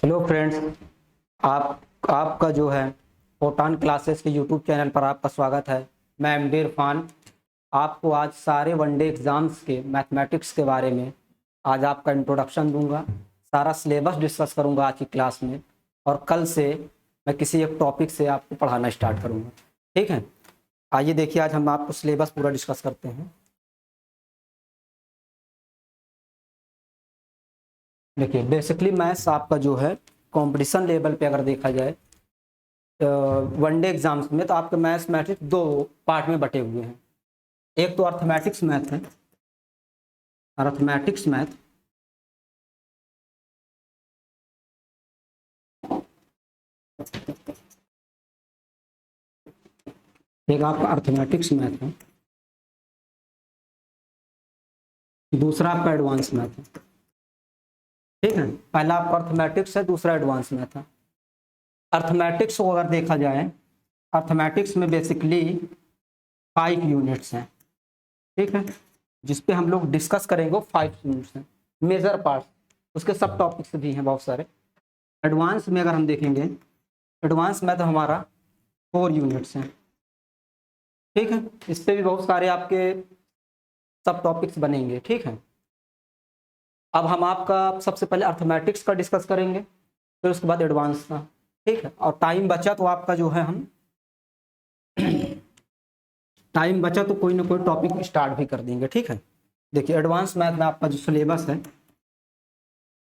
Hello friends, आपका जो है फोटान क्लासेस के यूट्यूब चैनल पर आपका स्वागत है। मैं एमडी इरफान आपको आज सारे वनडे एग्ज़ाम्स के मैथमेटिक्स के बारे में आज आपका इंट्रोडक्शन दूंगा। सारा सिलेबस डिस्कस करूंगा आज की क्लास में, और कल से मैं किसी एक टॉपिक से आपको पढ़ाना स्टार्ट करूंगा। ठीक है, आइए देखिए आज हम आपको सिलेबस पूरा डिस्कस करते हैं। देखिए, बेसिकली मैथ्स आपका जो है कंपटीशन लेवल पे अगर देखा जाए वनडे एग्जाम्स में, तो आपके मैथमेटिक्स दो पार्ट में बटे हुए हैं। एक तो अर्थमेटिक्स मैथ है, अर्थमेटिक्स मैथ, एक आपका अर्थमेटिक्स मैथ है, दूसरा आपका एडवांस मैथ है। ठीक है, पहला आपका अर्थमेटिक्स है, दूसरा एडवांस मैथ है। अर्थमेटिक्स को अगर देखा जाए, अर्थमेटिक्स में बेसिकली 5 यूनिट्स हैं। ठीक है, जिसपे हम लोग डिस्कस करेंगे वो 5 यूनिट्स हैं, मेजर पार्ट, उसके सब टॉपिक्स भी हैं बहुत सारे। एडवांस में अगर हम देखेंगे, एडवांस में तो हमारा 4 यूनिट्स हैं। ठीक है, इस पे भी बहुत सारे आपके सब टॉपिक्स बनेंगे। ठीक है, अब हम आपका सबसे पहले अर्थमेटिक्स का डिस्कस करेंगे, फिर उसके बाद एडवांस का। ठीक है, और टाइम बचा तो आपका जो है हम टाइम बचा तो कोई ना कोई टॉपिक स्टार्ट भी कर देंगे। ठीक है, देखिए एडवांस मैथ में आपका जो सिलेबस है,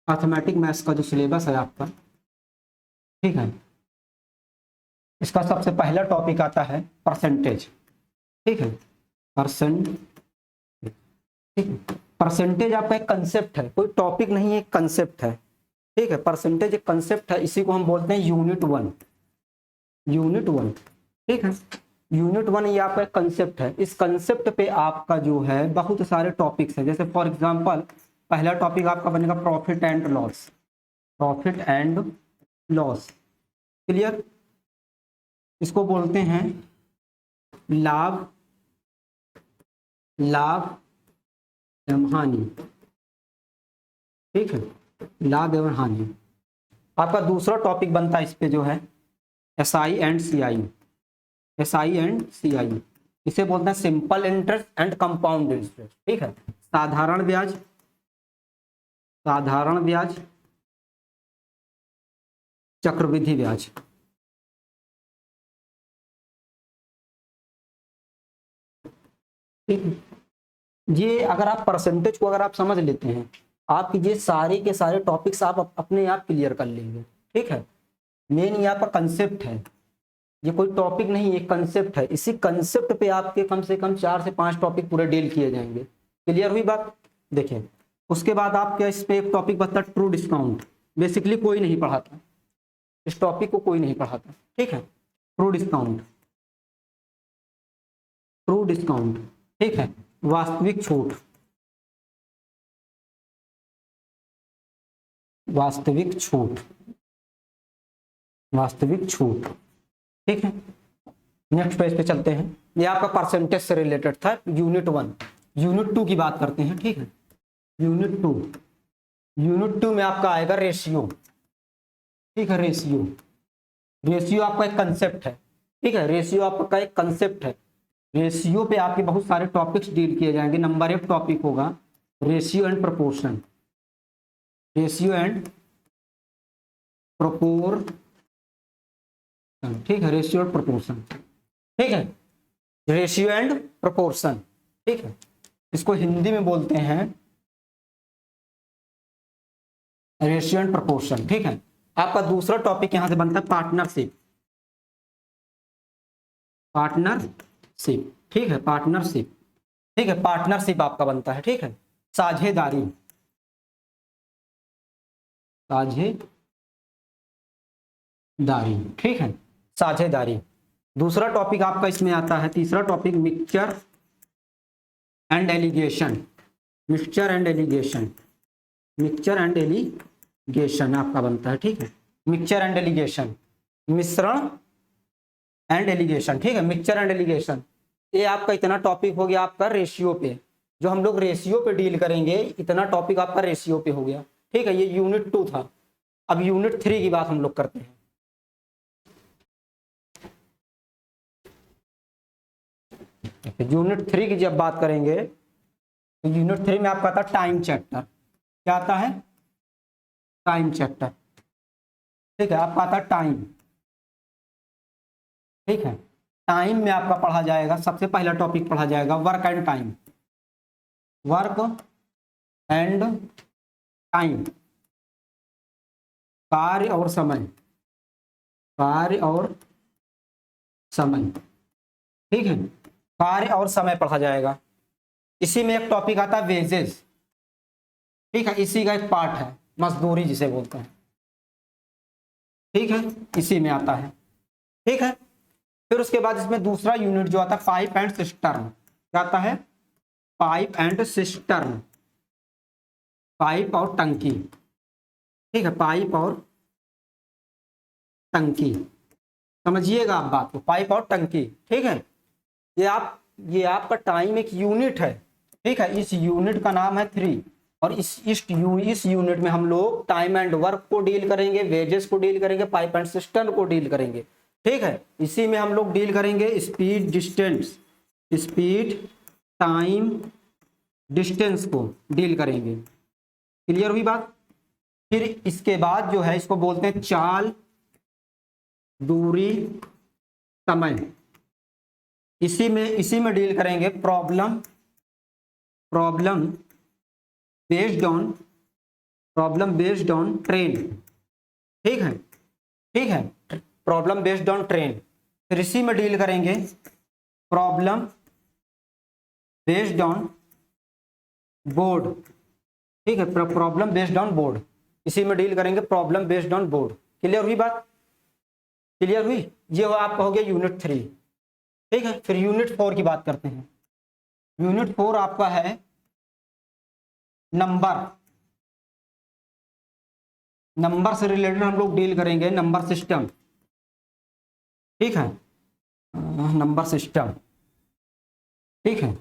अर्थमेटिक मैथ्स का जो सिलेबस है आपका, ठीक है, इसका सबसे पहला टॉपिक आता है परसेंटेज। ठीक है, परसेंट, ठीक है, परसेंटेज आपका एक कंसेप्ट है, कोई टॉपिक नहीं है, एक कंसेप्ट है। ठीक है, परसेंटेज एक कंसेप्ट है, इसी को हम बोलते हैं यूनिट 1। यूनिट 1, ठीक है, यूनिट 1 ये आपका एक कंसेप्ट है। इस कंसेप्ट पे आपका जो है बहुत सारे टॉपिक्स हैं। जैसे फॉर एग्जांपल पहला टॉपिक आपका बनेगा profit and loss. Profit and loss, clear, इसको बोलते हैं लाभ, लाभ एवं हानि। ठीक है, लाभ एवं हानि। आपका दूसरा टॉपिक बनता है इस पे जो है SI and CI. SI and CI, इसे बोलते हैं simple interest and compound interest. ठीक है, साधारण ब्याज, साधारण ब्याज, चक्रवृद्धि ब्याज। ठीक है, ये अगर आप परसेंटेज को अगर आप समझ लेते हैं, आपके ये सारे के सारे टॉपिक्स आप अपने आप क्लियर कर लेंगे। ठीक है, मेन ये आपका कंसेप्ट है, ये कोई टॉपिक नहीं, ये कंसेप्ट है। इसी कंसेप्ट पे आपके कम से कम 4 से 5 टॉपिक पूरे डील किए जाएंगे। क्लियर हुई बात। देखिए, उसके बाद आपके इस पे एक टॉपिक बता ट्रू डिस्काउंट। बेसिकली कोई नहीं पढ़ाता इस टॉपिक को, कोई नहीं पढ़ाता। ठीक है, ट्रू डिस्काउंट, ट्रू डिस्काउंट। ठीक है, वास्तविक छूट, वास्तविक छूट, वास्तविक छूट। ठीक है, नेक्स्ट पेज पे चलते हैं। ये आपका परसेंटेज से रिलेटेड था, यूनिट 1। यूनिट 2 की बात करते हैं। ठीक है, यूनिट 2, यूनिट 2 में आपका आएगा रेशियो। ठीक है, रेशियो, रेशियो आपका एक कंसेप्ट है। ठीक है, रेशियो आपका एक कंसेप्ट है। रेशियो पे आपके बहुत सारे टॉपिक्स डील किए जाएंगे। नंबर 1 टॉपिक होगा ratio and proportion. Ratio and proportion, ठीक है, रेशियो एंड प्रोपोर्शन। ठीक है, रेशियो एंड प्रोपोर्शन। ठीक है, इसको हिंदी में बोलते हैं रेशियो एंड प्रोपोर्शन। ठीक है, आपका दूसरा टॉपिक यहां से बनता है पार्टनरशिप। पार्टनरशिप, ठीक है, पार्टनरशिप। ठीक है, पार्टनरशिप आपका बनता है। ठीक है, साझेदारी, साझेदारी। ठीक है, साझेदारी। दूसरा टॉपिक आपका इसमें आता है, तीसरा topic mixture and allegation. Mixture and allegation, mixture and allegation आपका बनता है। ठीक है, मिक्सचर एंड एलिगेशन, मिश्रण एंड एलिगेशन। ठीक है, मिक्सचर एंड एलिगेशन, ये आपका इतना टॉपिक हो गया आपका रेशियो पे। जो हम लोग रेशियो पे डील करेंगे, इतना टॉपिक आपका रेशियो पे हो गया। ठीक है, ये यूनिट 2 था। अब यूनिट 3 की बात हम लोग करते हैं। यूनिट 3 की जब बात करेंगे तो यूनिट 3 में आपका आता है टाइम चैप्टर। क्या आता है? Time chapter. ठीक है, आपका आता है टाइम। ठीक है, टाइम में आपका पढ़ा जाएगा, सबसे पहला टॉपिक पढ़ा जाएगा work and time. Work and time, कार्य और समय। कार्य और समय। ठीक है, कार्य और समय पढ़ा जाएगा। इसी में एक टॉपिक आता है वेजेस। ठीक है, इसी का एक पार्ट है मजदूरी जिसे बोलते हैं। ठीक है, इसी में आता है। ठीक है, फिर उसके बाद इसमें दूसरा यूनिट जो आता है पाइप एंड सिस्टर्न। क्या आता है? पाइप एंड सिस्टर्न, पाइप और टंकी। ठीक है, पाइप और टंकी, समझिएगा आप बात को, पाइप और टंकी। ठीक है, ये आपका टाइम एक यूनिट है। ठीक है, इस यूनिट का नाम है 3। और इस यूनिट में हम लोग टाइम एंड वर्क को डील करेंगे, वेजेस को डील करेंगे, पाइप एंड सिस्टम को डील करेंगे। ठीक है, इसी में हम लोग डील करेंगे speed, distance, speed, time, distance को डील करेंगे। क्लियर हुई बात? फिर इसके बाद जो है इसको बोलते हैं चाल, दूरी, समय। इसी में डील करेंगे प्रॉब्लम बेस्ड ऑन ट्रेन। ठीक है, ठीक है, प्रॉब्लम बेस्ड ऑन ट्रेन। फिर इसी में डील करेंगे प्रॉब्लम बेस्ड ऑन बोर्ड। ठीक है, प्रॉब्लम बेस्ड ऑन बोर्ड, इसी में डील करेंगे problem based on board. Clear हुई बात? क्लियर हुई? ये आपका हो गया यूनिट 3। ठीक है, फिर यूनिट 4 की बात करते हैं। यूनिट 4 आपका है नंबर से रिलेटेड हम लोग डील करेंगे, नंबर सिस्टम। ठीक है, नंबर सिस्टम। ठीक है,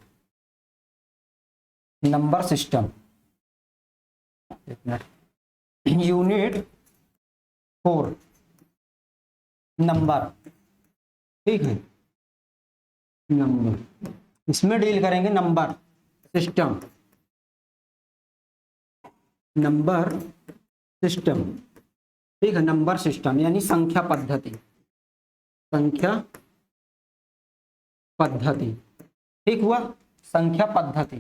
नंबर सिस्टम। एक मिनट, यूनिट 4 नंबर। ठीक है, नंबर, इसमें डील करेंगे नंबर सिस्टम। Number system. ठीक है, नंबर सिस्टम यानी संख्या पद्धति। संख्या पद्धति। ठीक हुआ, संख्या पद्धति,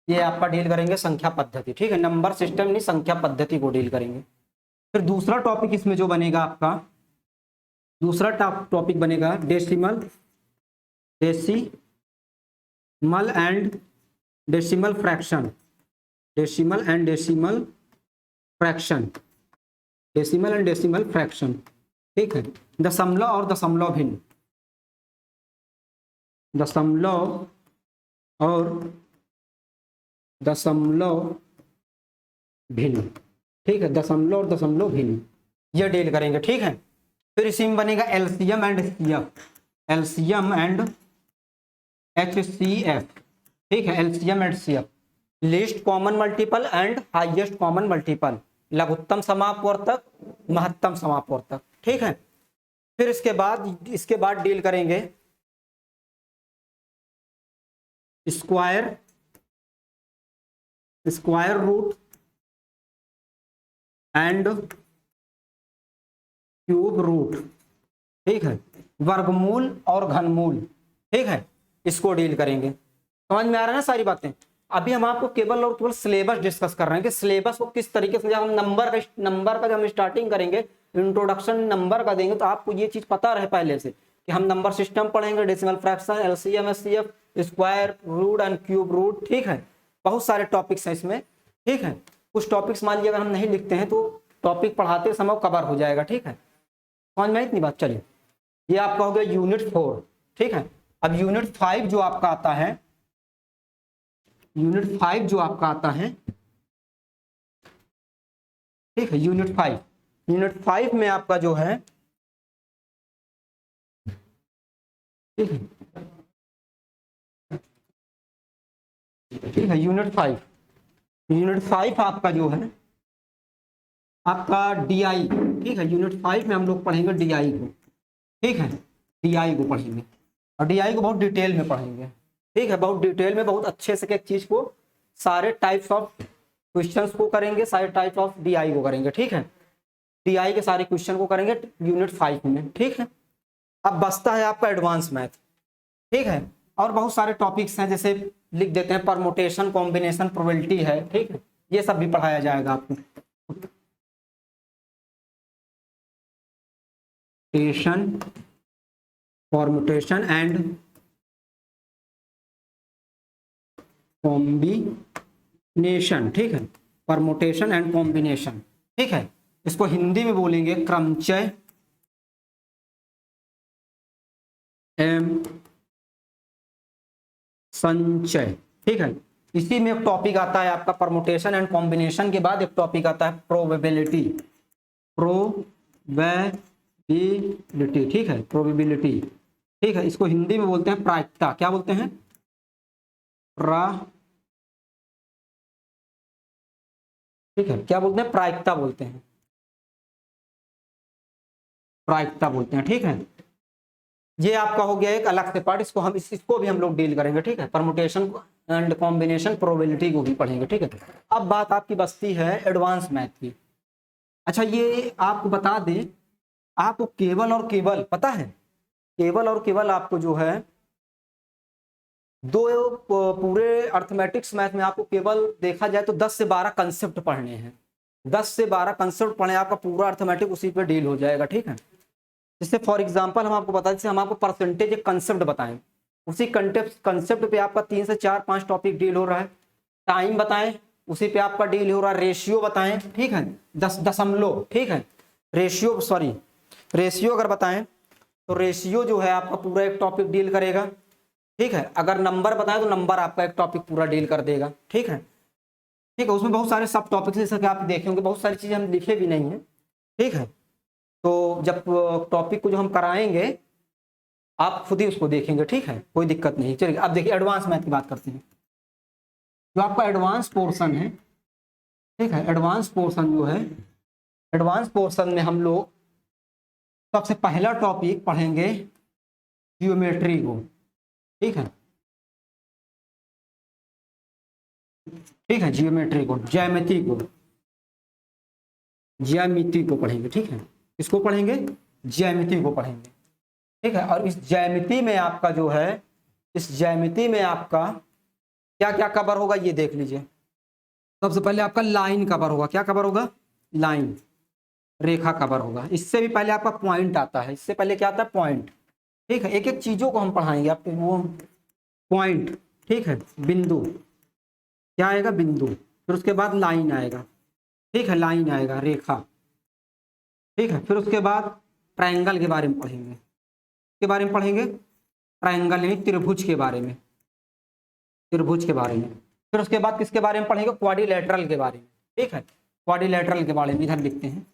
ये आपका डील करेंगे संख्या पद्धति। ठीक है, नंबर सिस्टम नहीं, संख्या पद्धति को डील करेंगे। फिर दूसरा टॉपिक इसमें जो बनेगा आपका, दूसरा टॉपिक बनेगा decimal and decimal fraction. Decimal and decimal fraction. Decimal and decimal fraction. ठीक है, दशमलव और दशमलव भिन्न। दशमलव और दशमलव भिन्न। ठीक है, दशमलव और दशमलव भिन्न, ये डील करेंगे। ठीक है, फिर इसी में बनेगा LCM and HCF. LCM and HCF. ठीक है, LCM and HCF, least common multiple and highest common multiple. लघुत्तम समापवर्तक, महत्तम समापवर्तक। ठीक है, फिर इसके बाद डील करेंगे square root and cube root. ठीक है, वर्गमूल और घनमूल। ठीक है, इसको डील करेंगे। समझ में आ रहा है ना सारी बातें? अभी हम आपको केवल और केवल सिलेबस डिस्कस कर रहे हैं कि सिलेबस को किस तरीके से, जब हम नंबर का जब हम स्टार्टिंग करेंगे, इंट्रोडक्शन नंबर का देंगे, तो आपको ये चीज पता रहे पहले से कि हम नंबर सिस्टम पढ़ेंगे, decimal fraction, LCM, HCF, square root and cube root. ठीक है, बहुत सारे टॉपिक्स हैं इसमें। ठीक है, कुछ टॉपिक्स मान लीजिए अगर हम नहीं लिखते हैं तो टॉपिक पढ़ाते समय कवर हो जाएगा। ठीक है, समझ में इतनी बात? चलिए, ये आपका हो गया यूनिट 4। ठीक है, अब यूनिट 5 जो आपका आता है, यूनिट 5 जो आपका आता है, ठीक है, यूनिट 5 में आपका जो है, ठीक है, ठीक है, यूनिट 5 आपका जो है आपका DI, ठीक है, यूनिट 5 में हम लोग पढ़ेंगे DI को, ठीक है, DI को पढ़ेंगे और DI को बहुत डिटेल में पढ़ेंगे, ठीक है, बहुत डिटेल में, बहुत अच्छे से एक चीज को, सारे टाइप्स ऑफ क्वेश्चंस को करेंगे, सारे टाइप्स ऑफ DI को करेंगे, ठीक है, DI के सारे क्वेश्चन को करेंगे यूनिट 5 में, ठीक है। अब बचता है आपका एडवांस मैथ, ठीक है, और बहुत सारे टॉपिक्स हैं, जैसे लिख देते हैं परमुटेशन, कॉम्बिनेशन, प्रोबेबिलिटी है, ठीक है, ये सब भी पढ़ाया जाएगा आपको। परमुटेशन एंड कॉम्बिनेशन, ठीक है, परमुटेशन एंड कॉम्बिनेशन, ठीक है, इसको हिंदी में बोलेंगे क्रमचय एवं संचय, ठीक है। इसी में एक टॉपिक आता है आपका परमुटेशन एंड कॉम्बिनेशन के बाद एक टॉपिक आता है प्रोबेबिलिटी, प्रोबेबिलिटी, ठीक है, प्रोबेबिलिटी, ठीक है, इसको हिंदी में बोलते हैं प्रायिकता, क्या बोलते हैं, ठीक है, क्या बोलते हैं, प्रायिकता बोलते हैं, प्रायिकता बोलते हैं, ठीक है। ये आपका हो गया एक अलग से पार्ट, इसको भी हम लोग डील करेंगे, ठीक है, परमुटेशन एंड कॉम्बिनेशन, प्रोबेबिलिटी को भी पढ़ेंगे, ठीक है। अब बात आपकी बचती है एडवांस मैथ की। अच्छा, ये आपको बता दें, आपको केवल और केवल पता है, केवल और केवल आपको जो है दो पूरे अर्थमेटिक्स मैथ में आपको केवल देखा जाए तो 10 से 12 कंसेप्ट पढ़ने हैं, 10 से 12 कंसेप्ट पढ़े, आपका पूरा अर्थमेटिक उसी पे डील हो जाएगा, ठीक है। जैसे फॉर एग्जांपल हम आपको बताएं, जैसे हम आपको परसेंटेज एक कंसेप्ट बताएं, उसी कंसेप्ट पे आपका 3 से 4-5 टॉपिक डील हो रहा है। टाइम बताएं, उसी पे आपका डील हो रहा है। रेशियो बताएं, ठीक है, दशमलव, ठीक है, रेशियो अगर बताएं तो रेशियो जो है आपका पूरा एक टॉपिक डील करेगा, ठीक है। अगर नंबर बताएं तो नंबर आपका एक टॉपिक पूरा डील कर देगा, ठीक है, ठीक है। उसमें बहुत सारे सब टॉपिक्स जैसे कि आप देखेंगे, बहुत सारी चीजें हम लिखे भी नहीं है, ठीक है। तो जब टॉपिक को जो हम कराएंगे आप खुद ही उसको देखेंगे, ठीक है, कोई दिक्कत नहीं। चलिए अब देखिए एडवांस मैथ की बात करते हैं। जो आपका एडवांस पोर्शन है, ठीक है, एडवांस पोर्शन जो है, एडवांस पोर्शन में हम लोग सबसे पहला टॉपिक पढ़ेंगे जियोमेट्री को, ठीक है, ठीक है, जियोमेट्री को, ज्यामिति को पढ़ेंगे, ठीक है, इसको पढ़ेंगे, ज्यामिति को पढ़ेंगे, ठीक है। और इस ज्यामिति में आपका जो है, इस ज्यामिति में आपका क्या क्या कवर होगा ये देख लीजिए। सबसे पहले आपका लाइन कवर होगा, क्या कवर होगा, लाइन, रेखा कवर होगा। इससे भी पहले आपका पॉइंट आता है, इससे पहले क्या आता है, पॉइंट, ठीक है। एक एक चीजों को हम पढ़ाएंगे आपको, वो पॉइंट, ठीक है, बिंदु, क्या आएगा, बिंदु, फिर उसके बाद लाइन आएगा, ठीक है, लाइन आएगा, रेखा, ठीक है। फिर उसके बाद ट्रायंगल के बारे में पढ़ेंगे, के बारे में पढ़ेंगे, ट्रायंगल यानी त्रिभुज के बारे में, त्रिभुज के बारे में। फिर उसके बाद किसके बारे में पढ़ेंगे, क्वाड्रिलेटरल के बारे में, ठीक है, क्वाड्रिलेटरल के बारे में इधर लिखते हैं,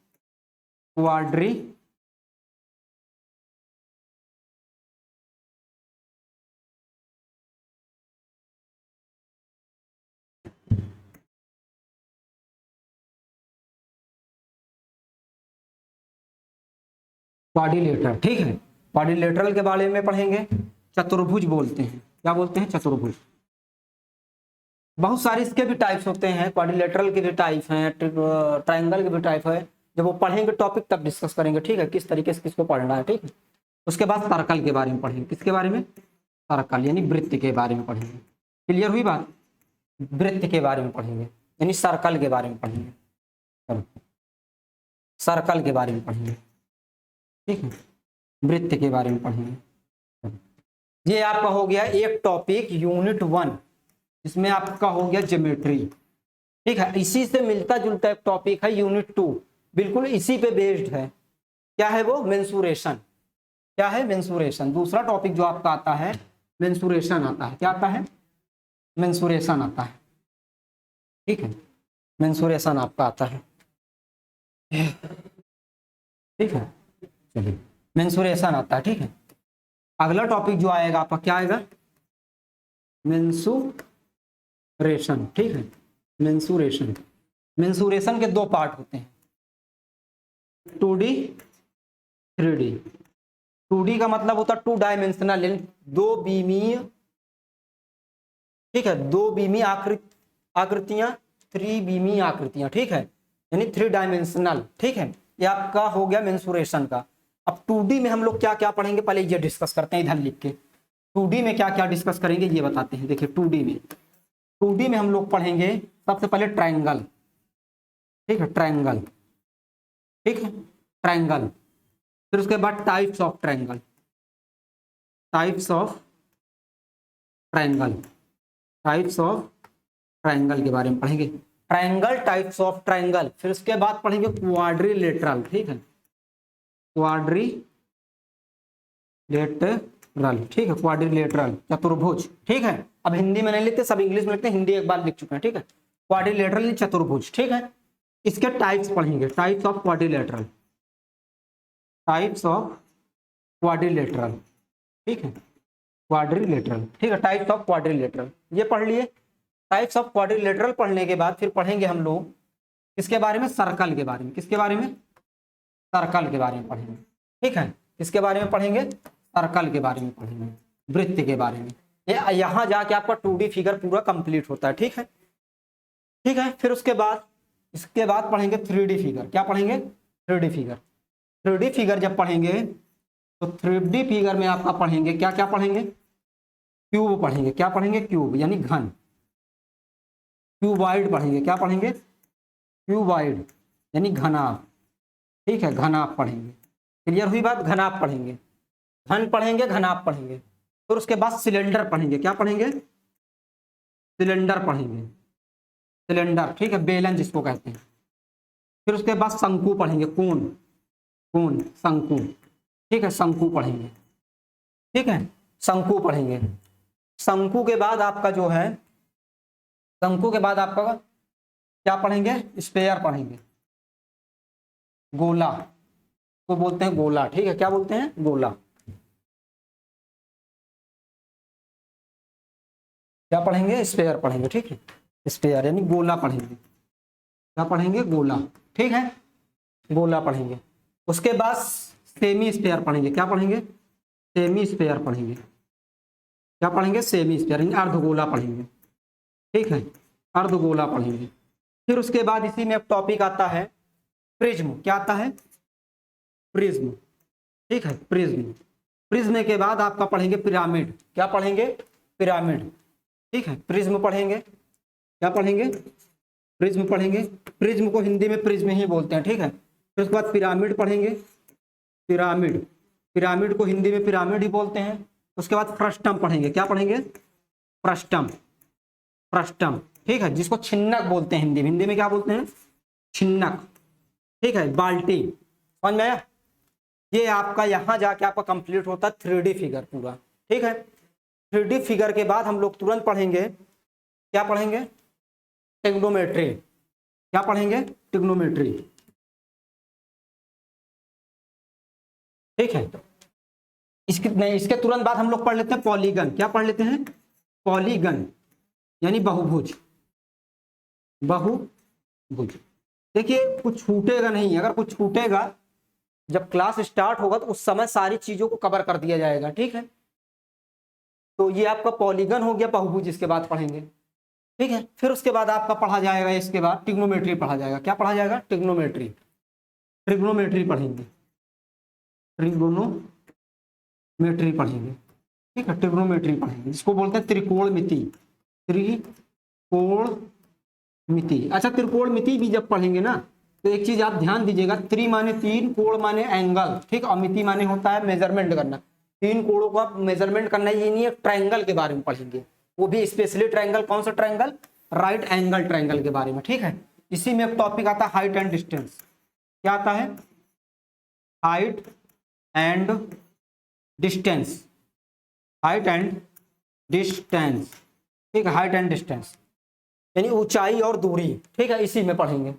क्वाड्रिलेटरल, ठीक है, क्वाड्रिलेटरल के बारे में पढ़ेंगे। चतुर्भुज बोलते हैं, क्या बोलते हैं, चतुर्भुज। बहुत सारे इसके भी टाइप्स होते हैं, क्वाड्रिलेटरल के भी टाइप हैं, ट्रायंगल के भी टाइप है। जब वो पढ़ेंगे टॉपिक तब डिस्कस करेंगे, ठीक है, किस तरीके से किसको पढ़ना है, ठीक है। उसके बाद सर्कल के बारे में पढ़ेंगे, किसके बारे में, सर्कल यानी वृत्त के बारे में पढ़ेंगे। क्लियर हुई बात, वृत्त के बारे में पढ़ेंगे यानी सर्कल के बारे में पढ़ेंगे, सर्कल के बारे में पढ़ेंगे, ठीक है, वृत्त के बारे में पढ़ेंगे। ये आपका हो गया एक टॉपिक यूनिट 1, इसमें आपका हो गया ज्योमेट्री, ठीक है। इसी से मिलता जुलता एक टॉपिक है यूनिट 2, बिल्कुल इसी पे बेस्ड है। क्या है वो, मेंसुरेशन, क्या है, मेंसुरेशन। दूसरा टॉपिक जो आपका आता है मेंसुरेशन आता है, क्या आता है, मेंसुरेशन आता है, ठीक है, मेंसुरेशन आपका आता है, ठीक है, चलिए मेंसुरेशन आता है, ठीक है। अगला टॉपिक जो आएगा आपका क्या आएगा, मेंसुरेशन, ठीक है, मेंसुरेशन। मेंसुरेशन के दो पार्ट होते हैं, 2D 3D। 2D का मतलब होता है 2 डायमेंशनल, यानी 2 बीमीय, ठीक है, 2 बीमीय आकृतियां, 3 बीमीय आकृतियां, ठीक है, यानी 3 डायमेंशनल, ठीक है। ये आपका हो गया मेंसुरेशन का। अब 2D में हम लोग क्या क्या पढ़ेंगे, पहले ये डिस्कस करते हैं, इधर लिख के 2D में क्या क्या डिस्कस करेंगे ये बताते हैं। देखिए 2D में हम लोग पढ़ेंगे सबसे पहले ट्रायंगल, ठीक है, ट्रायंगल, ठीक है, ट्रायंगल। फिर उसके बाद types of triangle, types of triangle, types of triangle के बारे में पढ़ेंगे, ट्रायंगल, टाइप्स ऑफ ट्रायंगल। फिर उसके बाद पढ़ेंगे क्वाड्रिलेटरल, ठीक है, क्वाड्रिलेटरल, ठीक है, क्वाड्रिलेटरल चतुर्भुज, ठीक है। अब हिंदी में नहीं लिखते, सब इंग्लिश में लिखते हैं, हिंदी एक बार लिख चुके हैं, ठीक है। क्वाड्रिलेटरल चतुर्भुज, ठीक है। इसके टाइप्स पढ़ेंगे, types of quadrilateral, types of quadrilateral, ठीक है, क्वाड्रिलेटरल, ठीक है, टाइप्स ऑफ क्वाड्रिलेटरल ये पढ़ लिए। टाइप्स ऑफ क्वाड्रिलेटरल पढ़ने के बाद फिर पढ़ेंगे हम लोग किसके बारे में, सर्कल के बारे में। किसके बारे में, सर्कल के बारे में पढ़ेंगे, ठीक है। किसके बारे में पढ़ेंगे, सर्कल के बारे में पढ़ेंगे, वृत्त के बारे में। ये यहाँ जाके आपका 2D फिगर पूरा कंप्लीट होता है, ठीक है, ठीक है। फिर उसके बाद इसके बाद पढ़ेंगे 3D फिगर। क्या पढ़ेंगे, 3D फिगर। 3D फिगर जब पढ़ेंगे तो 3D फिगर में आपका पढ़ेंगे क्या क्या पढ़ेंगे, क्यूब पढ़ेंगे। क्या पढ़ेंगे, क्यूब यानी घन। क्यूबॉइड पढ़ेंगे। क्या पढ़ेंगे, क्यूबॉइड यानी घनाभ, ठीक है, घनाभ पढ़ेंगे। क्लियर हुई बात, घनाभ पढ़ेंगे, घन पढ़ेंगे, घनाभ पढ़ेंगे। फिर उसके बाद सिलेंडर पढ़ेंगे। क्या पढ़ेंगे, सिलेंडर पढ़ेंगे, सिलेंडर, ठीक है, बेलन जिसको कहते हैं। फिर उसके बाद शंकु पढ़ेंगे, कोण, कोण, शंकु, ठीक है, शंकु पढ़ेंगे, ठीक है, शंकु पढ़ेंगे। शंकु के बाद आपका जो है, शंकु के बाद आपका क्या पढ़ेंगे, स्फेयर पढ़ेंगे, गोला को बोलते हैं गोला, ठीक है, क्या बोलते हैं, गोला। क्या पढ़ेंगे, स्फेयर पढ़ेंगे, ठीक है, स्फेयर यानी गोला पढ़ेंगे। क्या पढ़ेंगे, गोला, ठीक है, गोला पढ़ेंगे। उसके बाद सेमी स्फेयर पढ़ेंगे। क्या पढ़ेंगे, सेमी स्फेयर पढ़ेंगे। क्या पढ़ेंगे, सेमी स्फेयर यानी अर्धगोला पढ़ेंगे, ठीक है, अर्धगोला पढ़ेंगे। फिर उसके बाद इसी में एक टॉपिक आता है प्रिज्म। क्या आता है, प्रिज्म, ठीक है, प्रिज्म। प्रिज्म के बाद आपका पढ़ेंगे पिरामिड। क्या पढ़ेंगे, पिरामिड, ठीक है, प्रिज्म पढ़ेंगे। क्या पढ़ेंगे, प्रिज्म पढ़ेंगे। प्रिज्म को हिंदी में प्रिज्म ही बोलते हैं, ठीक है। फिर उसके बाद पिरामिड पढ़ेंगे, पिरामिड, पिरामिड को हिंदी में पिरामिड ही बोलते हैं। उसके बाद फ्रस्टम पढ़ेंगे। क्या पढ़ेंगे, फ्रस्टम, फ्रस्टम, ठीक है, जिसको छिन्नक बोलते हैं हिंदी में। हिंदी में क्या बोलते हैं, छिन्नक, ठीक है, बाल्टी। समझ में आया। ये आपका यहाँ जाके आपका कंप्लीट होता है 3D फिगर पूरा, ठीक है। 3D फिगर के बाद हम लोग तुरंत पढ़ेंगे, क्या पढ़ेंगे, ट्रिग्नोमेट्री। क्या पढ़ेंगे, ट्रिग्नोमेट्री, ठीक है। इसके नहीं, इसके तुरंत बाद हम लोग पढ़ लेते हैं पॉलीगन। क्या पढ़ लेते हैं, पॉलीगन यानी बहुभुज, बहुभुज। देखिए कुछ छूटेगा नहीं, अगर कुछ छूटेगा जब क्लास स्टार्ट होगा तो उस समय सारी चीजों को कवर कर दिया जाएगा, ठीक है। तो ये आपका पॉलीगन हो गया, बहुभुज इसके बाद पढ़ेंगे, ठीक है। फिर उसके बाद आपका पढ़ा जाएगा, इसके बाद ट्रिग्नोमेट्री पढ़ा जाएगा। क्या पढ़ा जाएगा, ट्रिग्नोमेट्री, ट्रिग्नोमेट्री पढ़ेंगे, ट्रिग्नोमेट्री पढ़ेंगे, ठीक है, ट्रिग्नोमेट्री पढ़ेंगे, जिसको बोलते हैं त्रिकोणमिति, त्रिकोणमिति। अच्छा, त्रिकोणमिति भी जब पढ़ेंगे ना तो एक चीज आप ध्यान दीजिएगा, त्रि माने 3, कोण माने एंगल, ठीक, और मिति माने होता है मेजरमेंट करना। 3 कोणों का मेजरमेंट करना, ये नहीं है, ट्रायंगल के बारे में पढ़ेंगे, वो भी स्पेशली ट्रायंगल। कौन सा ट्रायंगल, राइट एंगल ट्रायंगल के बारे में, ठीक है। इसी में एक टॉपिक आता है हाइट एंड डिस्टेंस। क्या आता है, height and distance, height and distance, ठीक है, हाइट एंड डिस्टेंस यानी ऊंचाई और दूरी, ठीक है, इसी में पढ़ेंगे,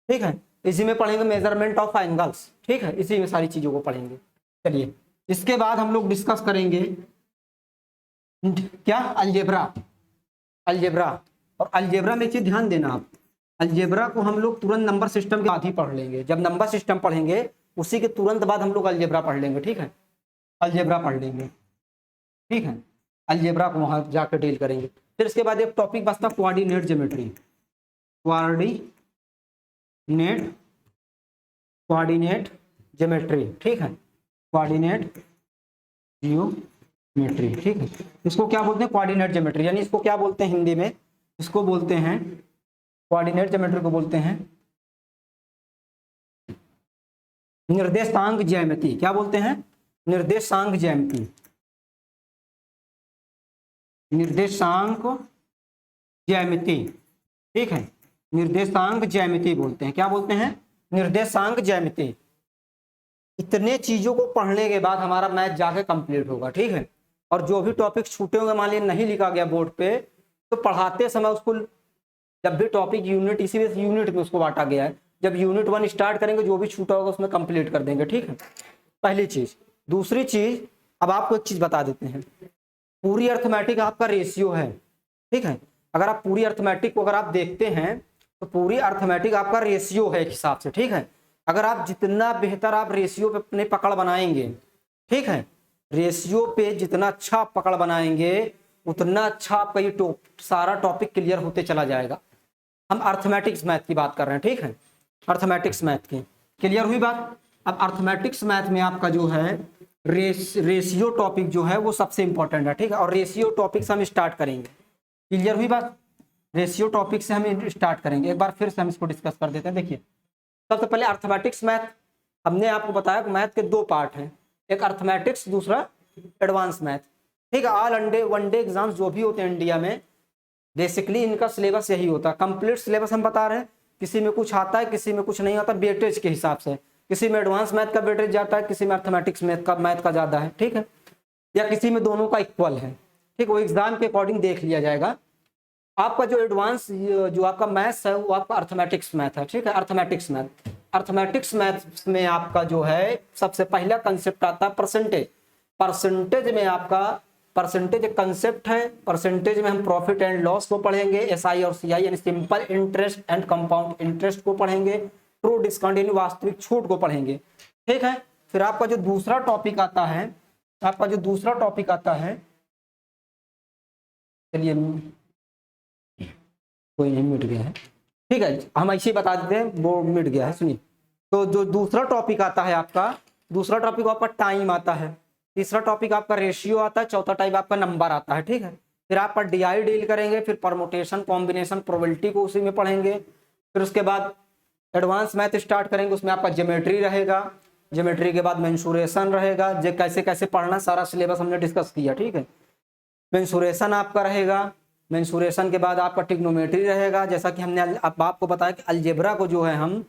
ठीक है। इसी में पढ़ेंगे मेजरमेंट ऑफ एंगल्स, ठीक है, इसी में सारी चीजों को पढ़ेंगे। चलिए, इसके बाद हम लोग डिस्कस करेंगे क्या, अलजेब्रा, अलजेब्रा। और अलजेब्रा में एक चीज ध्यान देना आप, अलजेब्रा को हम लोग तुरंत नंबर सिस्टम के बाद ही पढ़ लेंगे। जब नंबर सिस्टम पढ़ेंगे उसी के तुरंत बाद हम लोग अलजेब्रा पढ़ लेंगे, ठीक है, अलजेब्रा पढ़ लेंगे, ठीक है, अलजेब्रा को वहां जाकर डील करेंगे। फिर इसके बाद एक टॉपिक बचता कोऑर्डिनेट ज्योमेट्री, कोऑर्डिनेट ज्योमेट्री, ठीक है, कोऑर्डिनेट जियोमेट्री, ठीक है। इसको क्या बोलते हैं, कोऑर्डिनेट ज्योमेट्री, यानी इसको क्या बोलते हैं हिंदी में, इसको बोलते हैं कोऑर्डिनेट ज्योमेट्री को बोलते हैं निर्देशांक ज्यामिति। क्या बोलते हैं, निर्देशांक ज्यामिति, निर्देशांक ज्यामिति, ठीक है, निर्देशांक ज्यामिति बोलते हैं। क्या बोलते हैं, निर्देशांक ज्यामिति। इतने चीजों को पढ़ने के बाद हमारा मैथ जाके कंप्लीट होगा, ठीक है। और जो भी टॉपिक छूटे होंगे, मान लीजिए नहीं लिखा गया बोर्ड पे, तो पढ़ाते समय उसको, जब भी टॉपिक यूनिट, इसी वजह से यूनिट में उसको बांटा गया है, जब यूनिट 1 स्टार्ट करेंगे जो भी छूटा होगा उसमें कंप्लीट कर देंगे, ठीक है, पहली चीज। दूसरी चीज, अब आपको एक चीज बता देते हैं, पूरी अर्थमेटिक आपका रेशियो है, ठीक है। अगर आप पूरी अर्थमेटिक को अगर आप देखते हैं तो पूरी अर्थमेटिक आपका रेशियो है एक हिसाब से, ठीक है। अगर आप जितना बेहतर आप रेशियो पे अपने पकड़ बनाएंगे, ठीक है, रेशियो पे जितना अच्छा पकड़ बनाएंगे उतना अच्छा आपका ये सारा टॉपिक क्लियर होते चला जाएगा। हम अर्थमेटिक्स मैथ की बात कर रहे हैं, ठीक है, अर्थमेटिक्स मैथ की, क्लियर हुई बात। अब अर्थमेटिक्स मैथ में आपका जो है रेशियो टॉपिक जो है वो सबसे इंपॉर्टेंट है, ठीक है। और रेशियो टॉपिक से हम स्टार्ट करेंगे, क्लियर हुई बात। रेशियो टॉपिक से हम स्टार्ट करेंगे, एक बार फिर से हम इसको डिस्कस कर देते हैं। देखिए, सबसे पहले अर्थमेटिक्स मैथ, हमने आपको बताया कि मैथ के 2 पार्ट हैं, एक अर्थमेटिक्स, दूसरा एडवांस मैथ, ठीक है। ऑल वनडे एग्जाम्स जो भी होते हैं इंडिया में, बेसिकली इनका सिलेबस यही होता है, कंप्लीट सिलेबस हम बता रहे हैं। किसी में कुछ आता है, किसी में कुछ नहीं आता, वेटेज के हिसाब से, किसी में एडवांस मैथ का वेटेज जाता है, किसी में अर्थमेटिक्स मैथ का ज्यादा है, ठीक है, या किसी में दोनों का इक्वल है, ठीक। वो एग्जाम के अकॉर्डिंग देख लिया जाएगा। आपका जो एडवांस जो आपका मैथ्स है वो आपका अर्थमेटिक्स मैथ है, ठीक है, अर्थमेटिक्स मैथ। अर्थमेटिक्स मैथ में आपका जो है सबसे पहला कंसेप्ट आता है परसेंटेज। परसेंटेज में आपका परसेंटेज एक कंसेप्ट है। परसेंटेज में हम प्रॉफिट एंड लॉस को पढ़ेंगे, एसआई और सीआई यानी simple interest and compound interest को पढ़ेंगे, ट्रू डिस्काउंट यानी वास्तविक छूट को पढ़ेंगे, ठीक है। फिर आपका जो दूसरा टॉपिक आता है, आपका जो दूसरा टॉपिक आता है, चलिए कोई नहीं, मिट गया है, ठीक है, हम ऐसे ही बता देते हैं, वो मिट गया है, सुनिए। तो जो दूसरा टॉपिक आता है आपका, दूसरा टॉपिक आपका टाइम आता है, तीसरा टॉपिक आपका रेशियो आता है, चौथा टाइप आपका नंबर आता है, ठीक है। फिर आपका डीआई डील करेंगे, फिर परमुटेशन, कॉम्बिनेशन, प्रोबेबिलिटी को उसी में पढ़ेंगे। फिर उसके बाद एडवांस मैथ स्टार्ट करेंगे, उसमें आपका ज्योमेट्री रहेगा, ज्योमेट्री के बाद मेंसुरेशन रहेगा, जो कैसे कैसे पढ़ना सारा सिलेबस हमने डिस्कस किया, ठीक है। मेंसुरेशन आपका रहेगा, मेंसुरेशन के बाद आपका ट्रिग्नोमेट्री रहेगा, जैसा कि हमने अब आपको बताया कि अलजेब्रा को जो है हम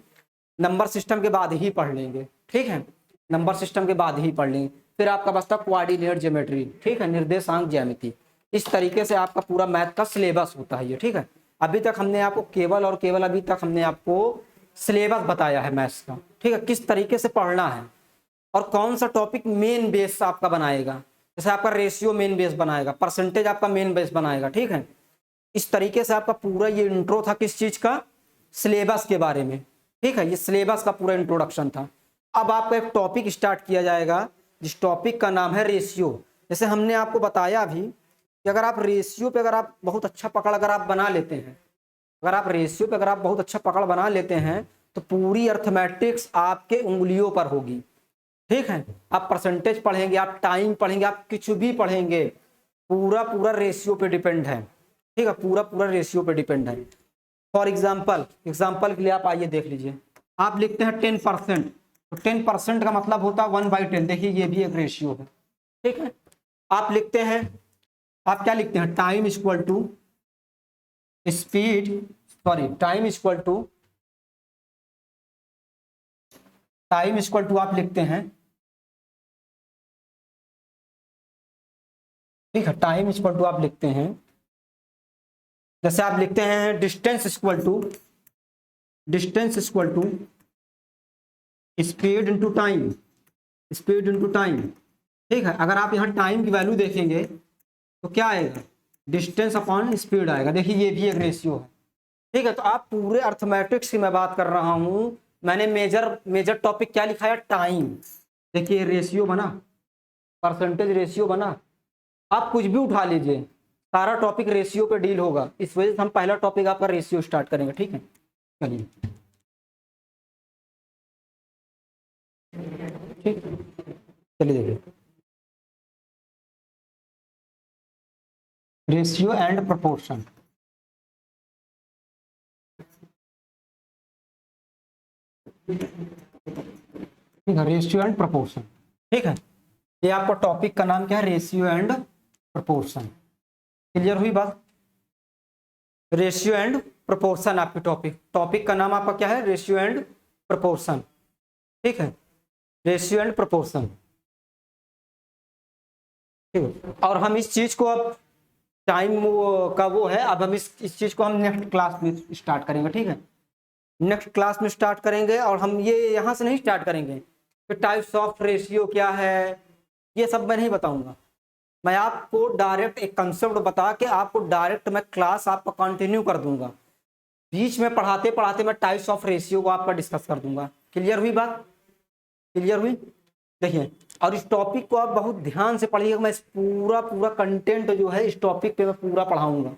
नंबर सिस्टम के बाद ही पढ़ लेंगे, ठीक है, नंबर सिस्टम के बाद ही पढ़ लेंगे। फिर आपका बचता कोऑर्डिनेट ज्योमेट्री, ठीक है, निर्देशांक ज्यामिति। इस तरीके से आपका पूरा मैथ का सिलेबस होता है ये, ठीक है। अभी तक हमने आपको केवल और केवल अभी तक हमने आपको सिलेबस बताया है मैथ्स का, ठीक है, किस तरीके से पढ़ना है और कौन सा टॉपिक मेन बेस आपका बनाएगा। जैसे आपका रेशियो मेन बेस बनाएगा, परसेंटेज आपका मेन बेस बनाएगा, ठीक है। इस तरीके से आपका पूरा ये इंट्रो था किस चीज का, सिलेबस के बारे में, ठीक है, ये सिलेबस का पूरा इंट्रोडक्शन था। अब आपका एक टॉपिक स्टार्ट किया जाएगा जिस टॉपिक का नाम है रेशियो। जैसे हमने आपको बताया भी कि अगर आप रेशियो पे अगर आप बहुत अच्छा पकड़ अगर आप बना लेते हैं, अगर आप रेशियो पे अगर आप बहुत अच्छा पकड़ बना लेते हैं तो पूरी अर्थमेटिक्स आपके उंगलियों पर होगी, ठीक है। आप परसेंटेज पढ़ेंगे, आप टाइम पढ़ेंगे, आप कुछ भी पढ़ेंगे, पूरा पूरा रेशियो पे डिपेंड है, ठीक है, पूरा पूरा रेशियो पे डिपेंड है। फॉर एग्जाम्पल के लिए आप आइए देख लीजिए, आप लिखते हैं 10%, तो 10% का मतलब होता है 1/10। देखिए ये भी एक रेशियो है, ठीक है। आप लिखते हैं, आप क्या लिखते हैं, time equal to speed, sorry time equal to आप लिखते हैं, ठीक है, टाइम इक्वल टू आप लिखते हैं, जैसे आप लिखते हैं distance equal to speed into time, speed into time, ठीक है। अगर आप यहाँ टाइम की वैल्यू देखेंगे तो क्या आएगा, डिस्टेंस अपॉन स्पीड आएगा। देखिए ये भी एक रेशियो है, ठीक है। तो आप पूरे अर्थमेटिक्स की मैं बात कर रहा हूं। मैंने मेजर टॉपिक क्या लिखा है, टाइम। देखिए रेशियो बना, परसेंटेज रेशियो बना, आप कुछ भी उठा लीजिए, सारा टॉपिक रेशियो पे डील होगा। इस वजह से हम पहला टॉपिक आपका रेशियो स्टार्ट करेंगे, ठीक है। चलिए ठीक, चलिए देखिए रेशियो एंड प्रोपोर्शन। ठीक है, रेशियो एंड प्रोपोर्शन। ठीक है, ये आपका टॉपिक का नाम क्या है, रेशियो एंड प्रोपोर्शन। क्लियर हुई बात। रेशियो एंड प्रोपोर्शन आपकी टॉपिक का नाम आपका क्या है, रेशियो एंड प्रोपोर्शन। ठीक है, रेशियो एंड प्रोपोर्शन। ठीक है, और हम इस चीज को अब टाइम का वो है, अब हम इस चीज को हम नेक्स्ट क्लास में स्टार्ट करेंगे। ठीक है, नेक्स्ट क्लास में स्टार्ट करेंगे, और हम ये यहाँ से नहीं स्टार्ट करेंगे कि टाइप्स ऑफ रेशियो क्या है, ये सब मैं नहीं बताऊंगा। मैं आपको डायरेक्ट एक कंसेप्ट बता के आपको डायरेक्ट मैं क्लास आपका कंटिन्यू कर दूंगा। बीच में पढ़ाते पढ़ाते मैं टाइप्स ऑफ रेशियो को आपका डिस्कस कर दूंगा। क्लियर हुई बात, क्लियर हुई। देखिए, और इस टॉपिक को आप बहुत ध्यान से पढ़िएगा। मैं इस पूरा कंटेंट जो है इस टॉपिक पे मैं पूरा पढ़ाऊंगा,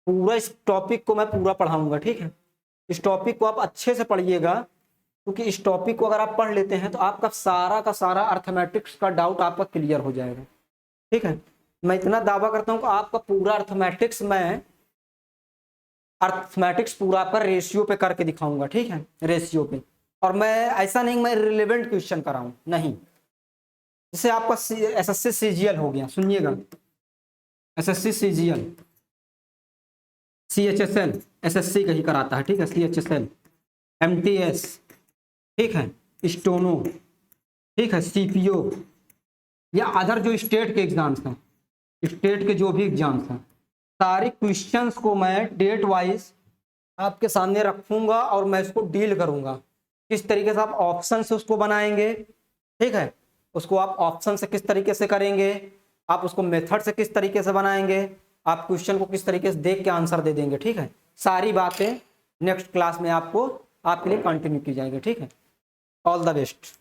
पूरा इस टॉपिक को मैं पूरा पढ़ाऊंगा। ठीक है, इस टॉपिक को आप अच्छे से पढ़िएगा, क्योंकि इस टॉपिक को अगर आप पढ़ लेते हैं तो आपका सारा का सारा अर्थमेटिक्स का डाउट आपका क्लियर हो जाएगा। ठीक है, मैं इतना दावा करता हूं कि आपका पूरा अर्थमेटिक्स पूरा आपका रेशियो पे करके दिखाऊंगा। ठीक है, रेशियो पे। और मैं ऐसा नहीं मैं रिलेवेंट क्वेश्चन कराऊं, नहीं। जैसे आपका एसएससी सीजीएल हो गया, सुनिएगा, एसएससी सीजीएल, सीएचएसएल एसएससी का ही कराता है। ठीक है, सीएचएसएल, एमटीएस, ठीक है, स्टोनो, ठीक है, सीपीओ, या अदर जो स्टेट के एग्जाम्स हैं, स्टेट के जो भी एग्जाम्स हैं, सारे क्वेश्चंस को मैं डेट वाइज आपके सामने रखूंगा और मैं इसको डील करूंगा। किस तरीके से आप ऑप्शन से उसको बनाएंगे, ठीक है, उसको आप ऑप्शन से किस तरीके से करेंगे, आप उसको मेथड से किस तरीके से बनाएंगे, आप क्वेश्चन को किस तरीके से देख के आंसर दे देंगे। ठीक है, सारी बातें नेक्स्ट क्लास में आपको आपके लिए कंटिन्यू की जाएगी। ठीक है, ऑल द बेस्ट।